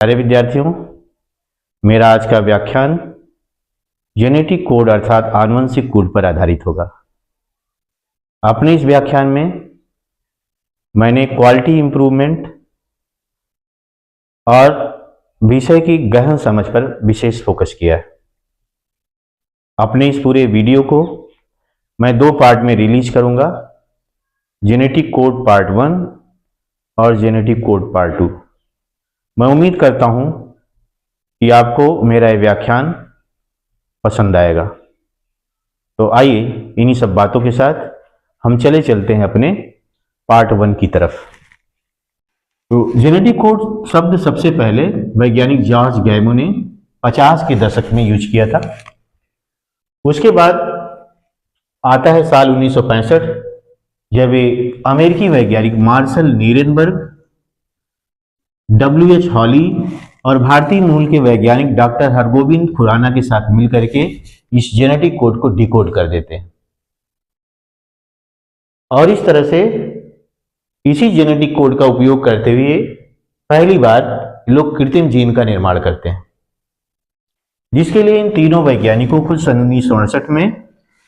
प्यारे विद्यार्थियों, मेरा आज का व्याख्यान जेनेटिक कोड अर्थात आनुवंशिक कोड पर आधारित होगा। अपने इस व्याख्यान में मैंने क्वालिटी इंप्रूवमेंट और विषय की गहन समझ पर विशेष फोकस किया है। अपने इस पूरे वीडियो को मैं दो पार्ट में रिलीज करूंगा, जेनेटिक कोड पार्ट 1 और जेनेटिक कोड पार्ट 2। मैं उम्मीद करता हूं कि आपको मेरा यह व्याख्यान पसंद आएगा। तो आइए इन्हीं सब बातों के साथ हम चलते हैं अपने पार्ट 1 की तरफ। तो जेनेटिक कोड शब्द सबसे पहले वैज्ञानिक जॉर्ज गैमो ने 50 के दशक में यूज किया था। उसके बाद आता है साल 1965, जब एक अमेरिकी वैज्ञानिक मार्शल नीरेनबर्ग, W.H. हॉली और भारतीय मूल के वैज्ञानिक डॉक्टर हरगोविंद खुराना के साथ मिलकर के इस जेनेटिक कोड को डिकोड कर देते हैं। और इस तरह से इसी जेनेटिक कोड का उपयोग करते हुए पहली बार लोग कृत्रिम जीन का निर्माण करते हैं, जिसके लिए इन तीनों वैज्ञानिकों को सन 1968 में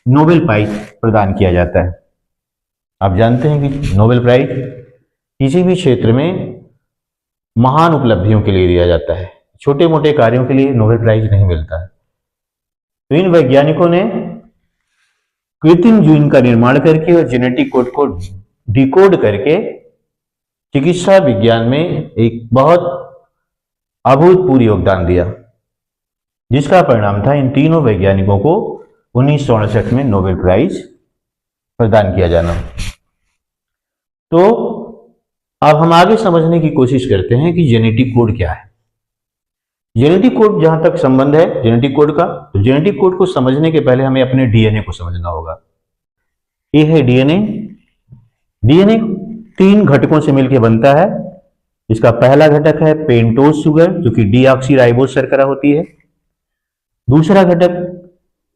नोबेल प्राइज प्रदान किया जाता है। आप जानते हैं कि नोबेल प्राइज किसी भी क्षेत्र में महान उपलब्धियों के लिए दिया जाता है, छोटे मोटे कार्यों के लिए नोबेल प्राइज नहीं मिलता है। तो इन वैज्ञानिकों ने कृत्रिम जीन का निर्माण करके और जेनेटिक कोड को डिकोड करके चिकित्सा विज्ञान में एक बहुत अभूतपूर्व योगदान दिया, जिसका परिणाम था इन तीनों वैज्ञानिकों को 1968 में नोबेल प्राइज प्रदान किया जाना। तो अब हम आगे समझने की कोशिश करते हैं कि जेनेटिक कोड क्या है। जेनेटिक कोड जहां तक संबंध है जेनेटिक कोड का, तो जेनेटिक कोड को समझने के पहले हमें अपने डीएनए को समझना होगा। ये है डीएनए। डीएनए 3 घटकों से मिलकर बनता है। इसका पहला घटक है पेंटोज शुगर, जो कि डीऑक्सीराइबोज शर्करा होती है। दूसरा घटक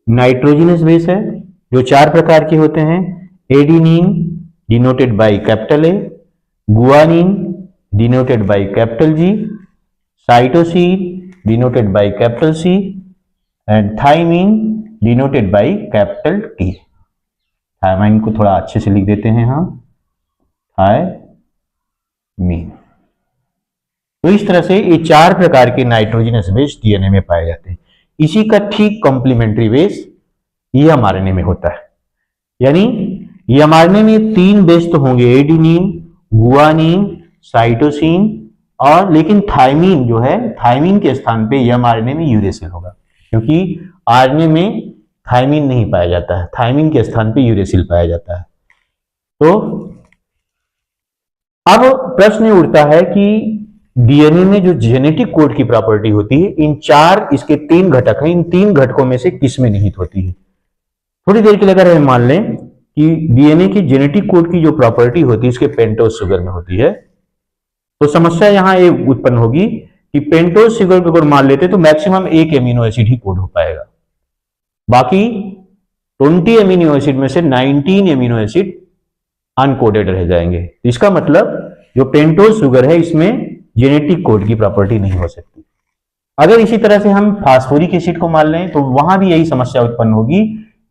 नाइट्रोजनस बेस है, जो 4 प्रकार के होते हैं। Adenine denoted by capital A, guanine denoted by capital G, cytosine denoted by capital C and thymine denoted by capital T. Thymine को थोड़ा अच्छे से लिख देते हैं हम, थाइमिन। तो इस तरह से ये 4 प्रकार के नाइट्रोजनस बेस डीएनए में पाए जाते हैं। इसी का ठीक कॉम्प्लीमेंट्री बेस ये mRNA में होता है। यानी ये mRNA में 3 बेस तो होंगे, एडिनिन, गुआनिन, साइटोसिन, और लेकिन थाइमिन जो है, थाइमिन के स्थान पे mRNA में यूरेसिल होगा, क्योंकि आरएनए में थाइमिन नहीं पाया जाता है, थाइमिन के स्थान पे यूरेसिल पाया जाता है। तो अब प्रश्न उठता है कि डीएनए में जो जेनेटिक कोड की प्रॉपर्टी होती है, इन 4 इसके 3 घटक हैं, इन 3 घटकों में से किस में निहित होती है। थोड़ी देर के लिए अगर हम मान लें कि डीएनए की जेनेटिक कोड की जो प्रॉपर्टी होती है इसके पेंटोज शुगर में होती है, तो समस्या यहां ये उत्पन्न होगी कि पेंटोज शुगर को अगर मान लेते तो मैक्सिमम 1 एमिनो एसिड ही कोड हो पाएगा, बाकी 20 एमिनो एसिड में से 19 एमिनो एसिड अनकोडेड रह जाएंगे। इसका मतलब जो पेंटोज शुगर है इसमें जेनेटिक कोड की प्रॉपर्टी नहीं हो सकती। अगर इसी तरह से हम फास्फोरिक एसिड को मान लें तो वहां भी यही समस्या उत्पन्न होगी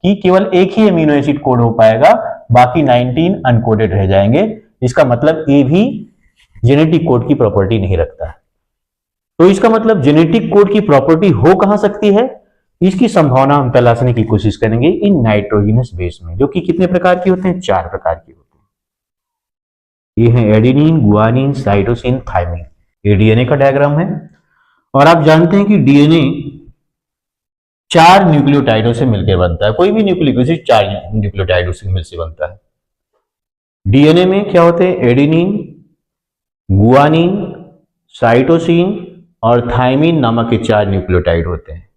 कि केवल 1 ही एमिनो एसिड कोड हो पाएगा, बाकी 19 अनकोडेड रह जाएंगे। इसका मतलब ये भी जेनेटिक कोड की प्रॉपर्टी नहीं रखता है। तो इसका मतलब जेनेटिक कोड की प्रॉपर्टी हो कहां सकती है, इसकी संभावना हम तलाशने की कोशिश करेंगे इन नाइट्रोजनस बेस में, जो कि कितने प्रकार के होते हैं, 4 प्रकार के होते हैं। ये है एडेनिन, गुआनिन, साइटोसिन, थाइमिन। ये डीएनए का डायग्राम है। और आप जानते हैं कि डीएनए 4 न्यूक्लियोटाइडों से मिलकर बनता है। कोई भी न्यूक्लिक एसिड 4 न्यूक्लियोटाइडों से मिलकर बनता है। डीएनए में क्या होते हैं, एडेनिन, गुआनिन, साइटोसिन और थाइमिन नामक के 4 न्यूक्लियोटाइड होते हैं।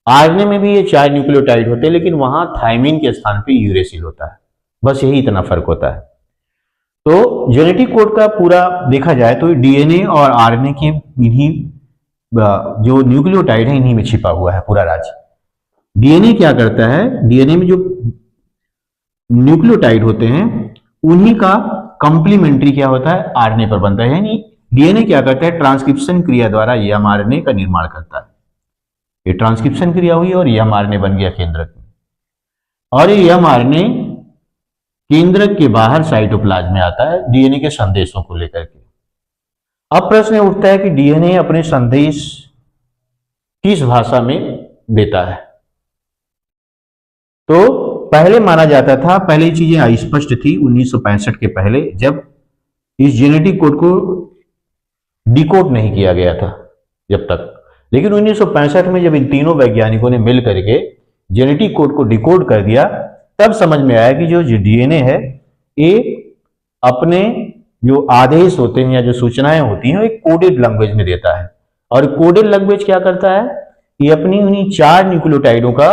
आरएनए में भी ये 4 न्यूक्लियोटाइड होते हैं, लेकिन वहां थाइमिन के स्थान पे यूरेसिल होता है। बस यही इतना फर्क होता है। तो जेनेटिक कोड का पूरा देखा जाए तो डीएनए और आरएनए के इन्हीं जो न्यूक्लियोटाइड है इन्हीं में छिपा हुआ है पूरा राज। डीएनए क्या करता है, डीएनए में जो न्यूक्लियोटाइड होते हैं उन्हीं का कंप्लीमेंट्री क्या होता है, आरएनए पर बनता है। यानी डीएनए क्या करता है, ट्रांसक्रिप्शन क्रिया द्वारा एमआरएनए का निर्माण करता है। ये ट्रांसक्रिप्शन क्रिया हुई और एमआरएनए बन गया केंद्रक में, और ये एमआरएनए केंद्रक के बाहर साइटोप्लाज्म में आता है डीएनए के संदेशों को लेकर के। अब प्रश्न उठता है कि डीएनए अपने संदेश किस भाषा में देता है। तो पहले माना जाता था, पहले चीजें अस्पष्ट थी 1965 के पहले, जब इस जेनेटिक कोड को डिकोड नहीं किया गया था जब तक। लेकिन 1965 में जब इन तीनों वैज्ञानिकों ने मिल करके जेनेटिक कोड को डिकोड कर दिया, तब समझ में आया कि जो डीएनए है ये अपने जो आदेश होते हैं या जो सूचनाएं होती हैं एक कोडेड लैंग्वेज में देता है। और कोडेड लैंग्वेज क्या करता है, ये अपनी उन्हीं 4 न्यूक्लियोटाइडों का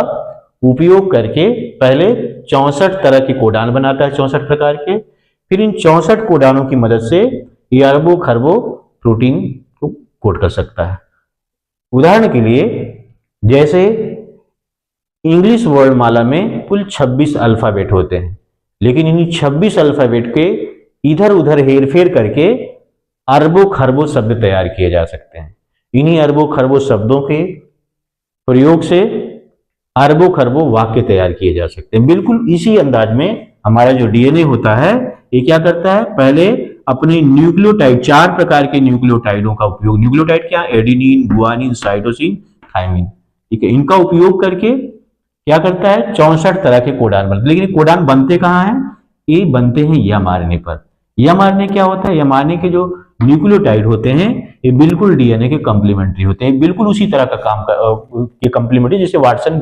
उपयोग करके पहले 64 तरह के कोडान बनाता है, 64 प्रकार के। फिर इन 64 कोडानों की मदद से ये अरबों खरबों प्रोटीन को कोड कर सकता है। उदाहरण के लिए जैसे इंग्लिश वर्णमाला में कुल 26 अल्फाबेट होते हैं, लेकिन इन्हीं 26 अल्फाबेट के इधर उधर हेरफेर करके अरबों खरबों शब्द तैयार किए जा सकते हैं। इन्हीं अरबों खरबों शब्दों के प्रयोग से अरबों खरबों वाक्य तैयार किए जा सकते हैं। बिल्कुल इसी अंदाज में हमारा जो डीएनए होता है ये क्या करता है, पहले अपने न्यूक्लियोटाइड 4 प्रकार के न्यूक्लियोटाइडों का उपयोग, न्यूक्लियोटाइड क्या, एडेनिन, गुआनिन, साइटोसिन, थायमिन, ठीक है, इनका उपयोग करके क्या करता है 64 तरह के कोडान बनते। लेकिन कोडान बनते कहाँ हैं, ये बनते हैं एमआरएनए पर। एमआरएनए क्या होता है, एमआरएनए के जो न्यूक्लियोटाइड होते हैं ये बिल्कुल डीएनए के कंप्लीमेंट्री होते हैं, बिल्कुल उसी तरह का काम के कंप्लीमेंट्री जैसे वाटसन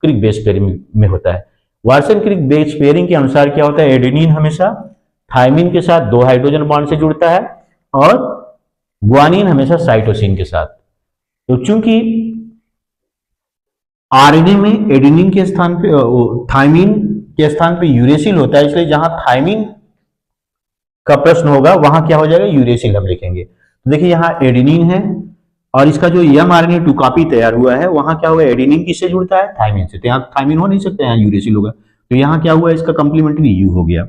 क्रिक बेस पेयरिंग में होता है। वाटसन क्रिक बेस पेयरिंग के अनुसार क्या होता है, एडेनिन हमेशा थायमिन के साथ 2 हाइड्रोजन बॉन्ड से जुड़ता है और गुआनिन हमेशा साइटोसिन के साथ। तो चूंकि आरएनए में एडेनिन के स्थान पे थायमिन के स्थान पे यूरेसिल होता है, इसलिए जहां थायमिन का प्रश्न होगा वहां क्या हो जाएगा, यूरेसिल हम लिखेंगे। तो देखिए यहां एडेनिन है और इसका जो एमआरएनए 2 कॉपी तैयार हुआ है वहां क्या होगा, एडेनिन किससे जुड़ता है, थायमिन से। तो यहाँ थायमिन हो नहीं सकता, यहाँ यूरेसिल होगा। तो यहाँ क्या हुआ, इसका कंप्लीमेंट्री यू हो गया।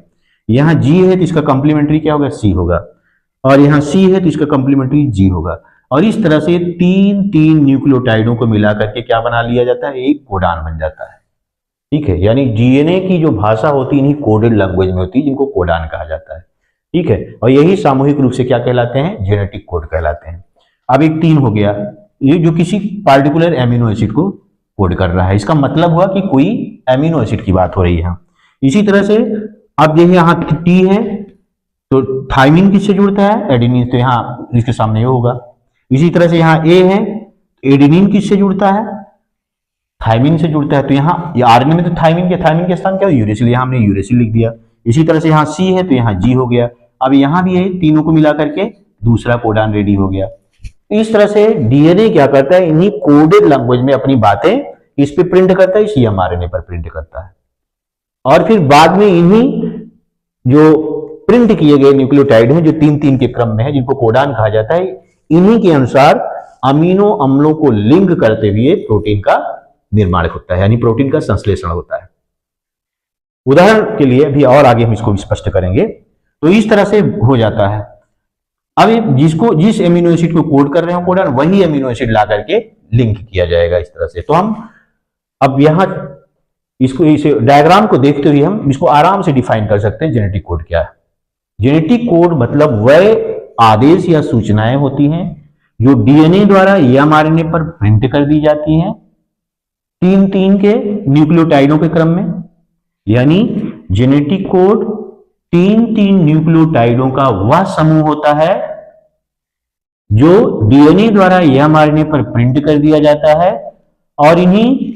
यहाँ जी है तो इसका कंप्लीमेंट्री क्या होगा, सी होगा। और यहाँ सी है तो इसका कंप्लीमेंट्री जी होगा। और इस तरह से 3 न्यूक्लियोटाइडों को मिला करके क्या बना लिया जाता है, एक कोडान बन जाता है। ठीक है, यानी डीएनए की जो भाषा होती है इन्हीं कोडेड लैंग्वेज में होती है, जिनको कोडान कहा जाता है। ठीक है, और यही सामूहिक रूप से क्या कहलाते हैं, जेनेटिक कोड कहलाते हैं। अब एक 3 हो गया, ये जो किसी पार्टिकुलर एमिनो एसिड को कोड कर रहा है, इसका मतलब हुआ कि कोई एमिनो एसिड की बात हो रही है। इसी तरह से अब देखिए यहाँ टी है तो थायमिन किससे जुड़ता है, एडेनिन, तो यहाँ इसके सामने ये होगा। इसी तरह से यहाँ ए है, एडेनिन किससे जुड़ता है, थायमिन से जुड़ता है। तो यहाँ आरएनए में तो थायमिन के स्थान क्या है, यूरेसिल, यहाँ हमने यूरेसिल लिख दिया। इसी तरह से यहाँ सी है तो यहाँ जी हो गया। अब यहाँ भी यही तीनों को मिला करके दूसरा कोडान रेडी हो गया। इस तरह से डीएनए क्या करता है, इन्हीं कोडेड लैंग्वेज में अपनी बातें इस पे प्रिंट करता है, इसी एमआरएनए पर प्रिंट करता है। और फिर बाद में इन्हीं जो प्रिंट किए गए न्यूक्लियोटाइड हैं जो 3 के क्रम में है, जिनको कोडान कहा जाता है, इन्हीं के अनुसार अमीनो अम्लों को लिंक करते हुए प्रोटीन का निर्माण होता है, यानी प्रोटीन का संश्लेषण होता है। उदाहरण के लिए भी और आगे हम इसको स्पष्ट करेंगे। तो इस तरह से हो जाता है। अब जिस एमिनो एसिड को कोड कर रहे हो कोडान, वही एमिनो एसिड ला करके लिंक किया जाएगा इस तरह से। तो हम अब यहां इसको इस डायग्राम को देखते हुए हम इसको आराम से डिफाइन कर सकते हैं जेनेटिक कोड क्या है। जेनेटिक कोड मतलब वह आदेश या सूचनाएं होती हैं जो डीएनए द्वारा एमआरएनए पर प्रिंट कर दी जाती हैं 3 के न्यूक्लियोटाइडों के क्रम में। यानी जेनेटिक कोड 3 न्यूक्लियोटाइडों का वह समूह होता है जो डीएनए द्वारा एमआरएनए पर प्रिंट कर दिया जाता है, और इन्हीं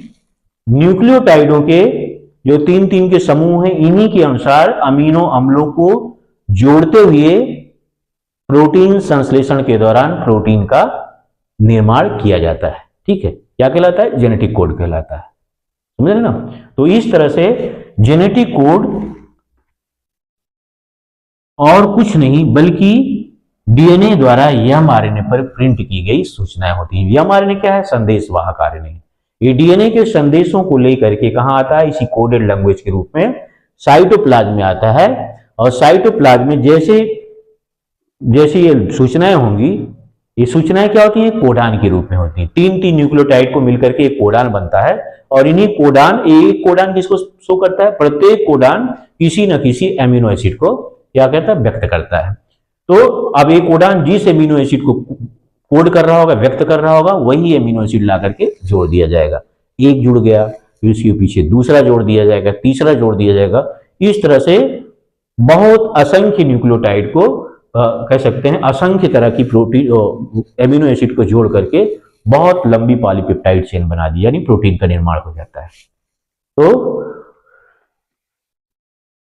न्यूक्लियोटाइडों के जो 3 के समूह हैं, इन्हीं के अनुसार अमीनो अम्लों को जोड़ते हुए प्रोटीन संश्लेषण के दौरान प्रोटीन का निर्माण किया जाता है। ठीक है, क्या कहलाता है, जेनेटिक कोड कहलाता है। समझ रहे ना। तो इस तरह से जेनेटिक कोड और कुछ नहीं बल्कि डीएनए द्वारा एमआरएनए पर प्रिंट की गई सूचनाएं होती हैं। एमआरएनए क्या है, संदेशवाहक आरएनए। ये डीएनए के संदेशों को लेकर के कहां आता है, इसी कोडेड लैंग्वेज के रूप में साइटोप्लाज्म में आता है। और साइटोप्लाज्म में जैसे जैसी ये सूचनाएं होंगी, ये सूचनाएं क्या होती हैं, कोडान के रूप में होती हैं। तीन तीन न्यूक्लियोटाइड को मिलकर के एक कोडान बनता है, और इन्हीं कोडान, एक कोडान किसको शो करता है, प्रत्येक कोडान किसी न किसी एमिनो एसिड को क्या कहता है, व्यक्त करता है। तो अब एक कोडान जिस एमिनो एसिड को कोड कर रहा होगा, व्यक्त कर रहा होगा, वही एमिनो एसिड ला करके जोड़ दिया जाएगा। एक जुड़ गया, फिर उसके पीछे दूसरा जोड़ दिया जाएगा, तीसरा जोड़ दिया जाएगा। इस तरह से बहुत असंख्य न्यूक्लियोटाइड को कह सकते हैं, असंख्य तरह की प्रोटीन एमिनो एसिड को जोड़ करके बहुत लंबी पॉलीपेप्टाइड चेन बना दी, यानी प्रोटीन का निर्माण हो जाता है। तो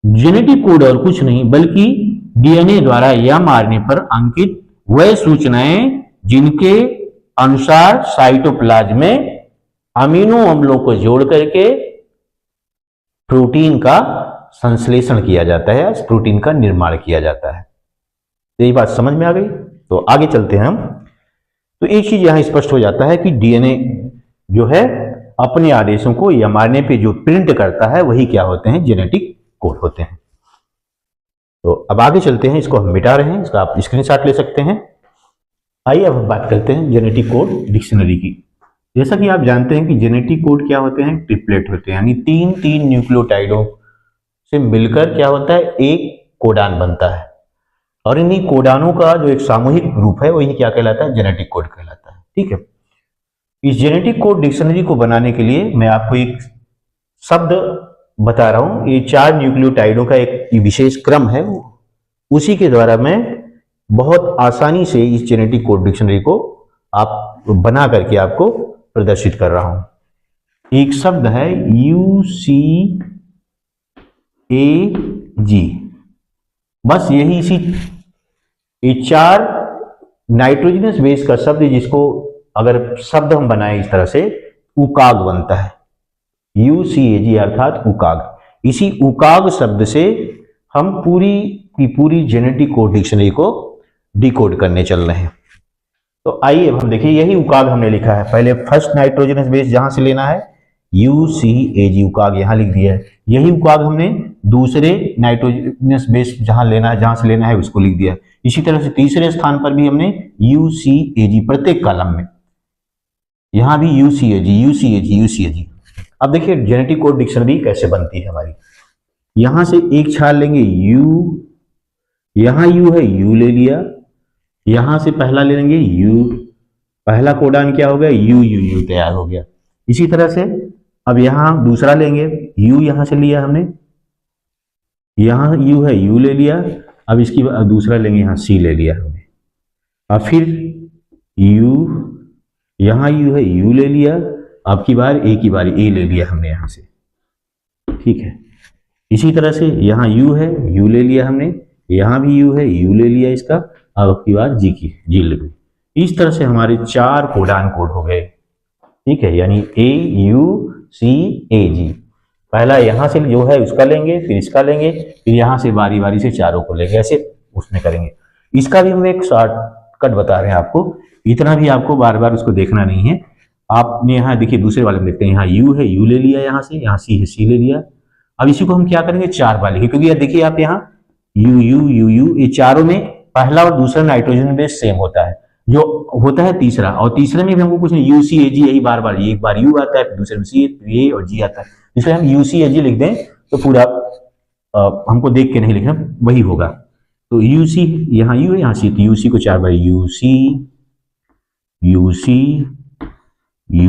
जेनेटिक कोड और कुछ नहीं बल्कि डीएनए द्वारा या मारने पर अंकित वह सूचनाएं जिनके अनुसार साइटोप्लाज्म में अमीनो अम्लों को जोड़ करके प्रोटीन का संश्लेषण किया जाता है, प्रोटीन का निर्माण किया जाता है। यही बात समझ में आ गई। तो आगे चलते हैं हम। तो एक चीज यहां स्पष्ट हो जाता है कि डीएनए जो है अपने आदेशों को एमआरएनए पे जो प्रिंट करता है वही क्या होते हैं, जेनेटिक कोड होते हैं। तो अब आगे चलते हैं, इसको हम मिटा रहे हैं, इसका आप स्क्रीनशॉट ले सकते हैं। आइए अब हम बात करते हैं जेनेटिक कोड डिक्शनरी की। जैसा कि आप जानते हैं कि जेनेटिक कोड क्या होते हैं, ट्रिपलेट होते हैं, यानी तीन तीन न्यूक्लियोटाइडों से मिलकर क्या होता है, एक कोडान बनता है। और इन्हीं कोडानों का जो एक सामूहिक रूप है वही क्या कहलाता है, जेनेटिक कोड कहलाता है। ठीक है। इस जेनेटिक कोड डिक्शनरी को बनाने के लिए मैं आपको एक शब्द बता रहा हूं। ये 4 न्यूक्लियोटाइडों का एक विशेष क्रम है, उसी के द्वारा मैं बहुत आसानी से इस जेनेटिक कोड डिक्शनरी को आप बना करके आपको प्रदर्शित कर रहा हूं। एक शब्द है UCAG, बस यही इसी ये 4 नाइट्रोजनस बेस का शब्द, जिसको अगर शब्द हम बनाएं इस तरह से, उकाग बनता है। UCAG अर्थात उकाग। इसी उकाग शब्द से हम पूरी की पूरी जेनेटिक कोड डिक्शनरी को डिकोड करने चल रहे हैं। तो आइए अब हम देखिए, यही उकाग हमने लिखा है। पहले फर्स्ट नाइट्रोजनस बेस जहां से लेना है UCAG उकाग यहां लिख दिया है। यही उकाग हमने दूसरे नाइट्रोजनस बेस जहां से लेना है उसको लिख दिया। इसी तरह से तीसरे स्थान पर भी हमने UCAG, प्रत्येक कॉलम में यहां भी UCAG। अब देखिए जेनेटिक कोड डिक्शनरी कैसे बनती है हमारी। यहां से एक छाल लेंगे U, यहां U है, U ले लिया। यहां से पहला ले लेंगे U, पहला कोडान क्या हो गया, U तैयार हो गया। इसी तरह से अब यहां दूसरा लेंगे, U यहां से लिया हमने, यहां U है, U ले लिया। अब इसकी दूसरा लेंगे, यहां C ले लिया हमने। अब फिर U, यहां U है, U ले लिया। अब की बार A की बारी A ले लिया हमने यहां से। ठीक है। इसी तरह से यहां U है, U ले लिया हमने, यहां भी U है, U ले लिया इसका। अब की बार G ले ली। इस तरह से हमारे 4 कोडान कोड हो गए। ठीक है, यानी AUCAG। पहला यहां से जो है उसका लेंगे, फिर इसका लेंगे, फिर यहां से बारी बारी से चारों को लेंगे, ऐसे उसमें करेंगे। इसका भी हम एक शॉर्टकट बता रहे हैं आपको, इतना भी आपको बार बार उसको देखना नहीं है। आपने यहाँ देखिए दूसरे वाले में देखते हैं, यहाँ U है, U ले लिया यहाँ से, यहाँ C है, C ले लिया। अब इसी को हम क्या करेंगे, 4 बार लिखेंगे, क्योंकि देखिए आप यहाँ U, ये चारों में पहला और दूसरा नाइट्रोजन बेस सेम होता है, जो होता है तीसरा, और तीसरे में भी हमको कुछ नहीं, UCAG यही बार बार, एक बार U आता है, फिर दूसरे में C, A और G आता है। इसलिए हम UCAG लिख दें तो पूरा हमको देख के नहीं लिखना, वही होगा। तो UC, यहाँ U है, यहाँ C, तो UC को 4 बार UC, ये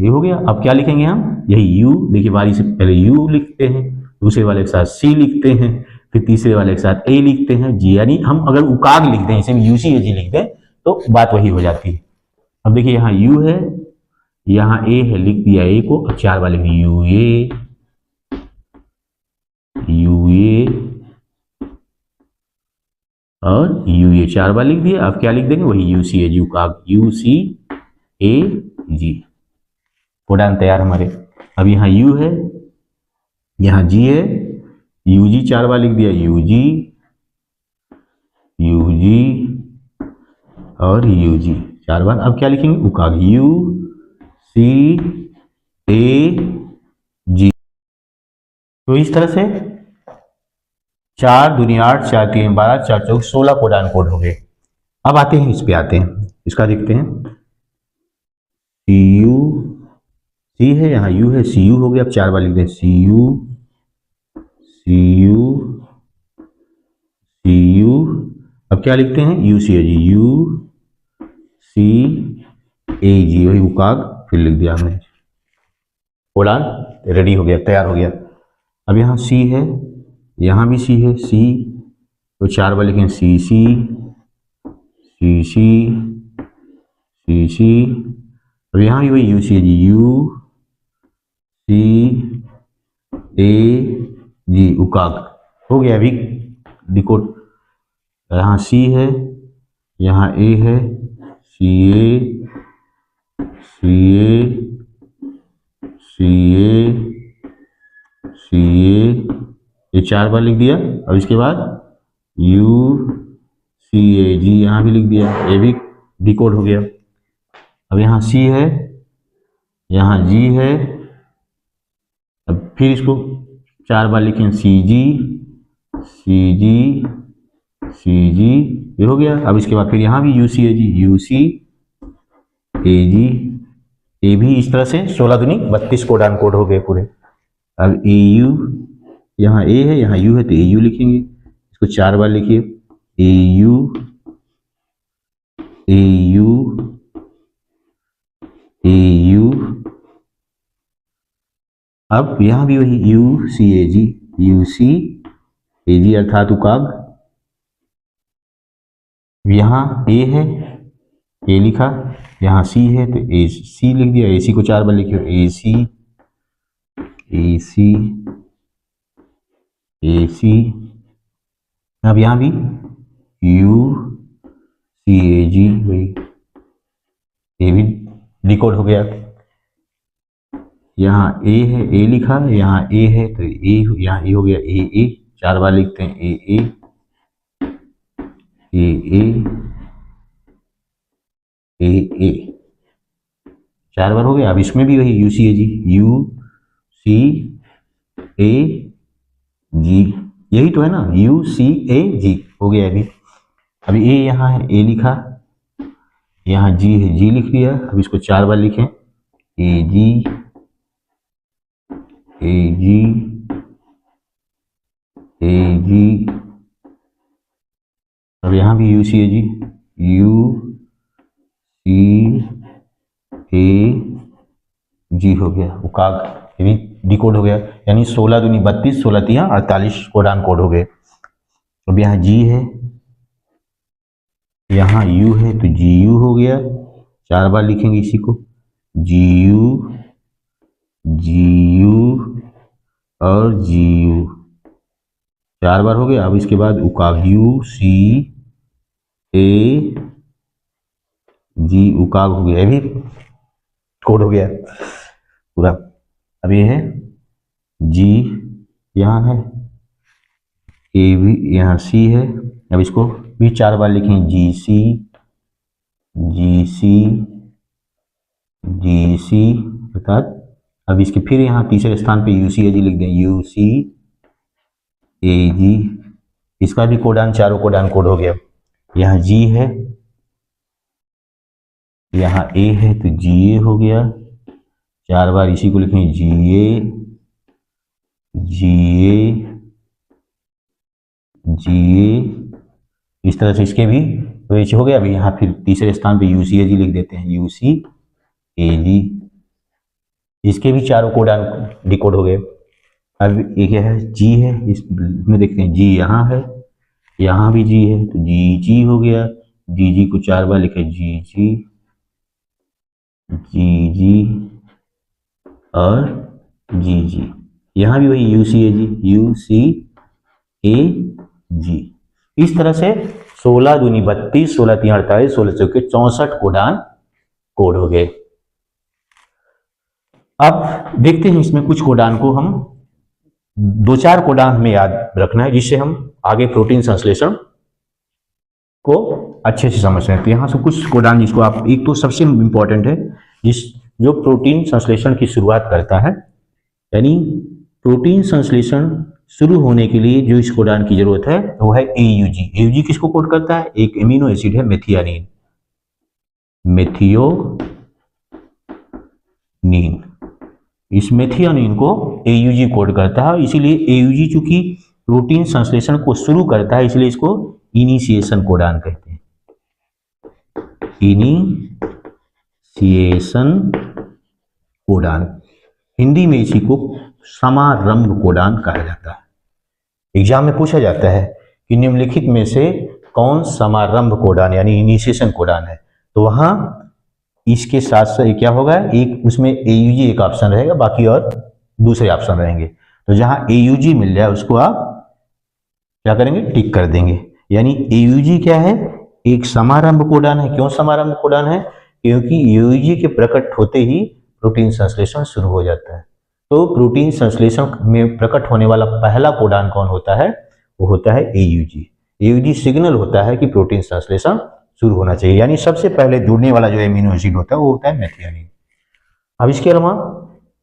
हो गया। अब क्या लिखेंगे हम, यही U, देखिए बारी से पहले U लिखते हैं, दूसरे वाले के साथ C लिखते हैं, फिर तीसरे वाले के साथ A लिखते हैं, G। यानी हम अगर उकाग लिख दें, इसे UCAG लिख दें तो बात वही हो जाती है। अब देखिए यहाँ U है, यहाँ A है, लिख दिया A को। अब 4 बार लिखेंगे UA और UA, 4 बार लिख दिया। अब क्या लिख देंगे, वही UCAG उकाग, UCAG। कोडान तैयार हमारे। अब यहाँ U है, यहाँ G है, UG 4 बार लिख दिया, UG और UG 4 बार। अब क्या लिखेंगे, उकाग, UCAG। तो इस तरह से 4 दूनी 8, 4 3 12, 4 चौक 16 कोडान कोड हो गए। अब आते हैं, इस पे आते हैं, इसका देखते हैं। सी यू, सी है यहाँ, यू है, सी यू हो गया। अब 4 बार लिख दें, C U, C U, C U. अब क्या लिखते हैं, you see A ji, you see ए जी, वही उकाग फिर लिख दिया हमने। कोडान रेडी हो गया, तैयार हो गया। अब यहाँ सी है, यहाँ भी सी है, सी तो 4 बार लिखें, सी सी, सी सी, सी सी। अब यहाँ भी वही यू सी है जी, यू सी ए जी, उकाग हो गया। अभी डिकोड, यहाँ सी है, यहाँ ए है, सी ए, सी ए, सी ए, सी ए, ये 4 बार लिख दिया। अब इसके बाद यू सी ए जी, यहाँ भी लिख दिया, ये भी डिकोड हो गया। अब यहाँ सी है, यहाँ जी है, अब फिर इसको 4 बार लिखें, सी जी, सी जी, सी जी, ये हो गया। अब इसके बाद फिर यहाँ भी you see A ji, you see ए जी, ए भी इस तरह से 16 दूनी 32 कोडान कोड हो गए पूरे। अब ए यू, यहाँ ए है, यहाँ यू है, तो ए यू लिखेंगे, इसको 4 बार लिखिए, A U, A U, A U. अब यहाँ भी वही you see A ji, you see ए जी अर्थात उकाग। यहाँ ए है, ए लिखा, यहाँ सी है तो ए सी लिख दिया, ए सी को 4 बार लिखिए, ए सी, ए सी, ए सी। अब यहाँ भी यू सी ए जी, वही ए भी डिकोड हो गया। यहाँ ए है, ए लिखा, यहाँ ए है तो ए, यहाँ ए हो गया, ए ए 4 बार लिखते हैं, ए ए, ए ए, ए ए 4 बार हो गया। अब इसमें भी वही you see A ji, you see ए जी, यही तो है ना, यू सी ए जी हो गया। अभी ए यहाँ है, ए लिखा, यहाँ जी है, जी लिख दिया। अब इसको 4 बार लिखें, ए जी, ए जी, ए जी। अब यहाँ भी you see A ji, you see ए जी हो गया, उकाग, ये भी डिकोड हो गया। यानी 16 दूनी 32, 16 तिया 48 कोडान कोड हो गए। अब यहाँ जी है, यहाँ यू है तो जी यू हो गया, 4 बार लिखेंगे इसी को, जी यू, जी यू और जी यू 4 बार हो गया। अब इसके बाद उकाग, यू सी ए जी, उकाग हो गया, ये भी कोड हो गया पूरा। अब ये है जी, यहाँ है, ए भी, यहाँ सी है। अब इसको भी 4 बार लिखें, जी सी, जी सी, जी सी अर्थात। अब इसके फिर यहाँ तीसरे स्थान पे यू सी ए जी लिख दें, यू सी ए जी, इसका भी कोडान, चारों कोडान कोड हो गया। यहाँ जी है, यहाँ ए है तो जी ए हो गया, 4 बार इसी को लिखें, जी ए, जी ए, जी ए, इस तरह से इसके भी तो हो गया। अभी यहाँ फिर तीसरे स्थान पे यू सी ए जी लिख देते हैं, यू सी ए जी, इसके भी चारों कोडान डिकोड हो गए। अब एक है जी है, इसमें देखते हैं जी यहाँ है, यहाँ भी जी है तो जी जी हो गया, जी जी को 4 बार लिखे, जी जी, जी जी और जी जी। यहाँ भी वही you see A ji, you see ए जी। इस तरह से 16 दूनी 32, 16 तीन 48, 16 चौके 64 कोडान कोड हो गए। अब देखते हैं इसमें कुछ कोडान को हम 2-4 कोडान हमें याद रखना है, जिससे हम आगे प्रोटीन संश्लेषण को अच्छे से समझ सकते हैं। तो यहाँ से कुछ कोडान जिसको आप, एक तो सबसे इंपॉर्टेंट है जो प्रोटीन संश्लेषण की शुरुआत करता है, यानी प्रोटीन संश्लेषण शुरू होने के लिए जो इस कोडान की जरूरत है वो है AUG। AUG किसको कोड करता है? एक एमिनो एसिड है मेथियानिन, मेथियोनीन। इस मेथियोनीन को AUG कोड करता है, इसीलिए AUG चूंकि प्रोटीन संश्लेषण को शुरू करता है इसलिए इसको इनिशिएशन कोडान कहते हैं। इनिशिएशन कोडान, हिंदी में इसी को समारंभ कोडान कहा जाता है। एग्जाम में पूछा जाता है कि निम्नलिखित में से कौन समारंभ कोडान यानी इनिशिएशन कोडान है, तो वहां इसके साथ साथ क्या होगा, एक उसमें AUG एक ऑप्शन रहेगा, बाकी और दूसरे ऑप्शन रहेंगे। तो जहां AUG मिल जाए उसको आप क्या करेंगे, टिक कर देंगे। यानी AUG क्या है, एक समारंभ कोडान है। क्यों समारंभ कोडान है? क्योंकि AUG के प्रकट होते ही प्रोटीन संश्लेषण शुरू हो जाता है। तो प्रोटीन संश्लेषण में प्रकट होने वाला पहला कोडान कौन होता है? वो होता है AUG। AUG सिग्नल होता है कि प्रोटीन संश्लेषण शुरू होना चाहिए, यानी सबसे पहले जुड़ने वाला जो एमिनो एसिड होता है वो होता है मेथियोनिन। अब इसके अलावा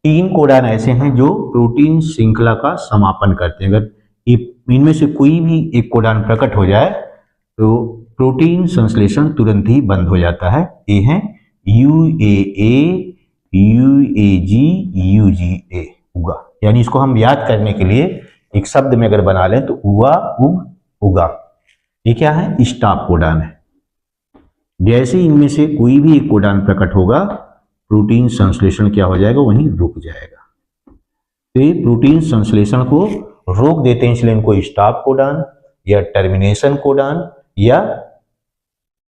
3 कोडान ऐसे हैं जो प्रोटीन श्रृंखला का समापन करते हैं। अगर इनमें से कोई भी एक कोडान प्रकट हो जाए तो प्रोटीन संश्लेषण तुरंत ही बंद हो जाता है। ये है UAA, UAG, UGA, उगा। यानी इसको हम याद करने के लिए एक शब्द में अगर बना लें तो उगा, उगा, ये क्या है, स्टॉप कोडान है। जैसे इनमें से कोई भी एक कोडान प्रकट होगा प्रोटीन संश्लेषण क्या हो जाएगा, वहीं रुक जाएगा। तो ये प्रोटीन संश्लेषण को रोक देते हैं, इसलिए इनको स्टॉप कोडान या टर्मिनेशन कोडान या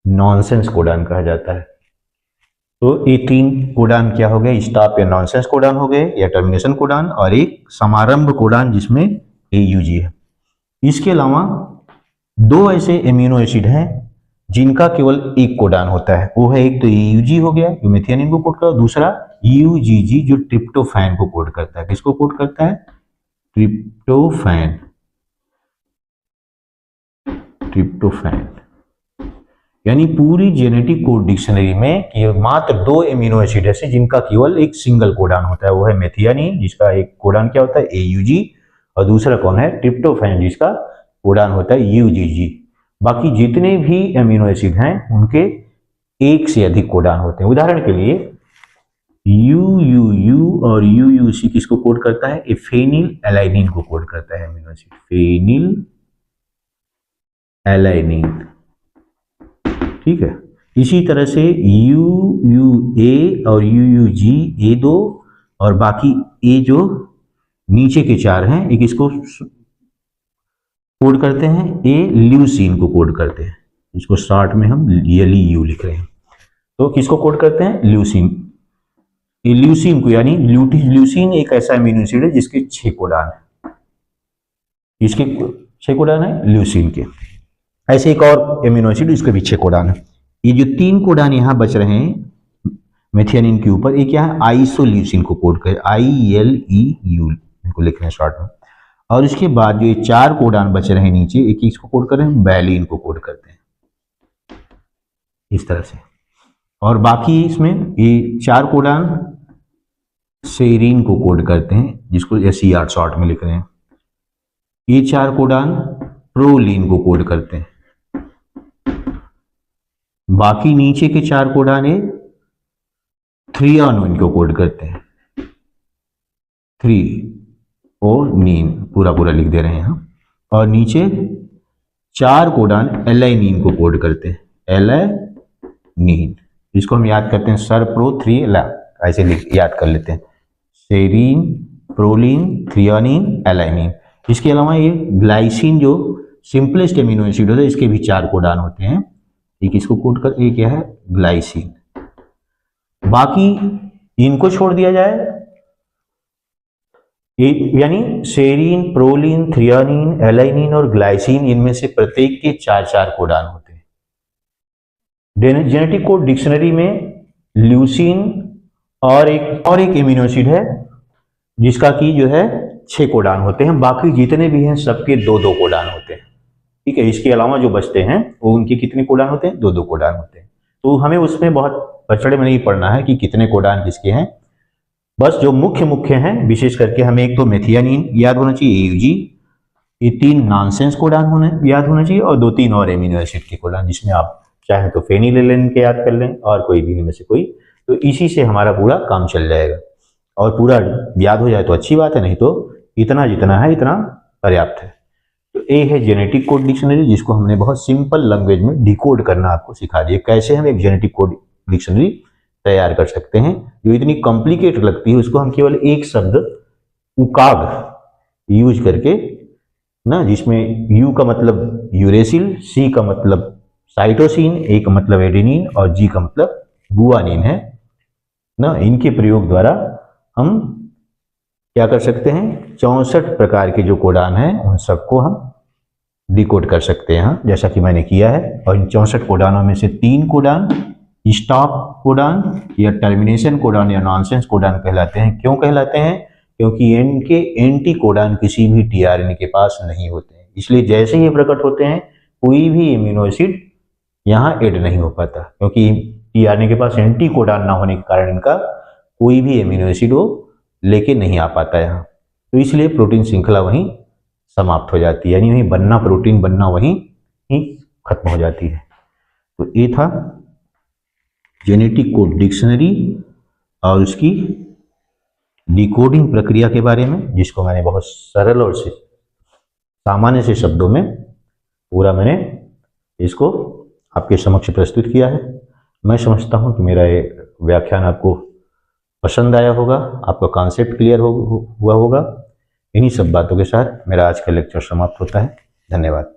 नॉनसेंस कोडान कहा जाता है। तो ये 3 कोडान क्या हो गए, स्टॉप या नॉनसेंस कोडान हो गए या टर्मिनेशन कोडान, और एक समारंभ कोडान जिसमें AUG है। इसके अलावा 2 ऐसे एमिनो एसिड हैं जिनका केवल एक कोडान होता है, वो है एक तो AUG हो गया जो मेथियोनिन को कोड करता है, दूसरा UGG जो ट्रिप्टोफैन को कोड करता है। किसको कोड करता है? ट्रिप्टोफैन। ट्रिप्टोफैन यानी पूरी जेनेटिक कोड डिक्शनरी में ये मात्र 2 एमिनो एसिड ऐसे जिनका केवल एक सिंगल कोडान होता है, वो है मेथियोनिन जिसका एक कोडान क्या होता है AUG, और दूसरा कौन है, ट्रिप्टोफैन जिसका कोडान होता है UGG। बाकी जितने भी एमिनो एसिड हैं उनके एक से अधिक कोडान होते हैं। उदाहरण के लिए UUU और UUC किसको कोड करता है? ये फेनिल एलाइनिन को कोड करता है एमिनो एसिड, फेनिल एलाइनिन। ठीक है, इसी तरह से UUA और UUG ये 2, और बाकी ये जो नीचे के 4 हैं एक इसको कोड करते हैं, ये ल्यूसीन को कोड करते हैं, इसको शॉर्ट में हम LU लिख रहे हैं। तो किसको कोड करते हैं? ल्यूसीन। ये ल्यूसीन को यानी ल्यूसीन एक ऐसा एमिनो एसिड है जिसके 6 कोडान है, इसके 6 कोडान है ल्यूसीन के। ऐसे एक और एमिनो एसिड इसके भी 6 कोडान है। ये जो 3 कोडान यहां बच रहे हैं मेथियोनिन के ऊपर, ये क्या है, आइसोल्यूसिन को कोड कर, ILEU इनको लिख रहे हैं शॉर्ट में। और इसके बाद जो ये 4 कोडान बच रहे हैं नीचे, एक इसको कोड कर रहे हैं, वैलिन को कोड करते हैं इस तरह से। और बाकी इसमें ये 4 कोडान सेरीन को कोड करते हैं जिसको SER शॉर्ट में लिख रहे हैं। ये 4 कोडान प्रोलीन को कोड करते हैं। बाकी नीचे के 4 कोडान थ्रियानोइन को कोड करते हैं, थ्रियोनीन पूरा लिख दे रहे हैं हम। और नीचे 4 कोडान एलाइनिन को कोड करते हैं, एलाइनिन, इसको हम याद करते हैं सरप्रो 3 ऐसे याद कर लेते हैं, सेरीन, प्रोलीन, थ्रियानिन, एलाइनिन। इसके अलावा ये ग्लाइसिन जो सिंपलेस्ट एमिनो एसिड होता है, इसके भी 4 कोडान होते हैं। एक इसको कोड कर, ये क्या है, ग्लाइसिन। बाकी इनको छोड़ दिया जाए, यानी सेरीन, प्रोलीन, थ्रियानिन, एलाइनिन और ग्लाइसिन, इनमें से प्रत्येक के 4-4 कोडान होते हैं। जेनेटिक कोड डिक्शनरी में ल्यूसीन और एक एमिनो एसिड है जिसका की जो है 6 कोडान होते हैं। बाकी जितने भी हैं सबके 2-2 कोडान होते हैं। ठीक है, इसके अलावा जो बचते हैं वो उनके कितने कोडान होते हैं? 2-2 कोडान होते हैं। तो हमें उसमें बहुत पचड़े में नहीं पड़ना है कि कितने कोडान किसके हैं, बस जो मुख्य हैं, विशेष करके हमें एक तो मेथियोनिन याद होना चाहिए AUG, ये 3 नॉनसेंस कोडान याद होना चाहिए और 2-3 और एमिनो एसिड के कोडान, जिसमें आप चाहे तो फेनिलएलैनिन के याद कर लें और कोई भी इनमें से कोई, तो इसी से हमारा पूरा काम चल जाएगा। और पूरा याद हो जाए तो अच्छी बात है, नहीं तो इतना जितना है इतना पर्याप्त है। तो ये है जेनेटिक कोड डिक्शनरी, जिसको हमने बहुत सिंपल लैंग्वेज में डिकोड करना आपको सिखा दिया, कैसे हम एक जेनेटिक कोड डिक्शनरी तैयार कर सकते हैं। जो इतनी कॉम्प्लिकेटेड लगती है उसको हम केवल एक शब्द उकाग यूज करके ना, जिसमें यू का मतलब यूरेसिल, सी का मतलब साइटोसिन, ए का मतलब एडेनिन और जी का मतलब गुआनिन है ना, इनके प्रयोग द्वारा हम क्या कर सकते हैं, 64 प्रकार के जो कोडान हैं उन सबको हम डिकोड कर सकते हैं, जैसा कि मैंने किया है। और इन 64 कोडानों में से 3 कोडान स्टॉप कोडान या टर्मिनेशन कोडान या नॉनसेंस कोडान कहलाते हैं। क्यों कहलाते हैं? क्योंकि इनके एंटी कोडान किसी भी टीआरएनए के पास नहीं होते हैं, इसलिए जैसे ही प्रकट होते हैं कोई भी एमिनो एसिड यहाँ ऐड नहीं हो पाता, क्योंकि टीआरएनए के पास एंटी कोडान ना होने के कारण इनका कोई भी एमिनो एसिड वो लेके नहीं आ पाता यहाँ, तो इसलिए प्रोटीन श्रृंखला वहीं समाप्त हो जाती है, यानी वहीं बनना, प्रोटीन बनना वहीं ही खत्म हो जाती है। तो ये था जेनेटिक कोड डिक्शनरी और उसकी डिकोडिंग प्रक्रिया के बारे में, जिसको मैंने बहुत सरल और सामान्य से शब्दों में पूरा मैंने इसको आपके समक्ष प्रस्तुत किया है। मैं समझता हूँ कि मेरा ये व्याख्यान आपको पसंद आया होगा, आपका कॉन्सेप्ट क्लियर हुआ होगा। इन्हीं सब बातों के साथ मेरा आज का लेक्चर समाप्त होता है। धन्यवाद।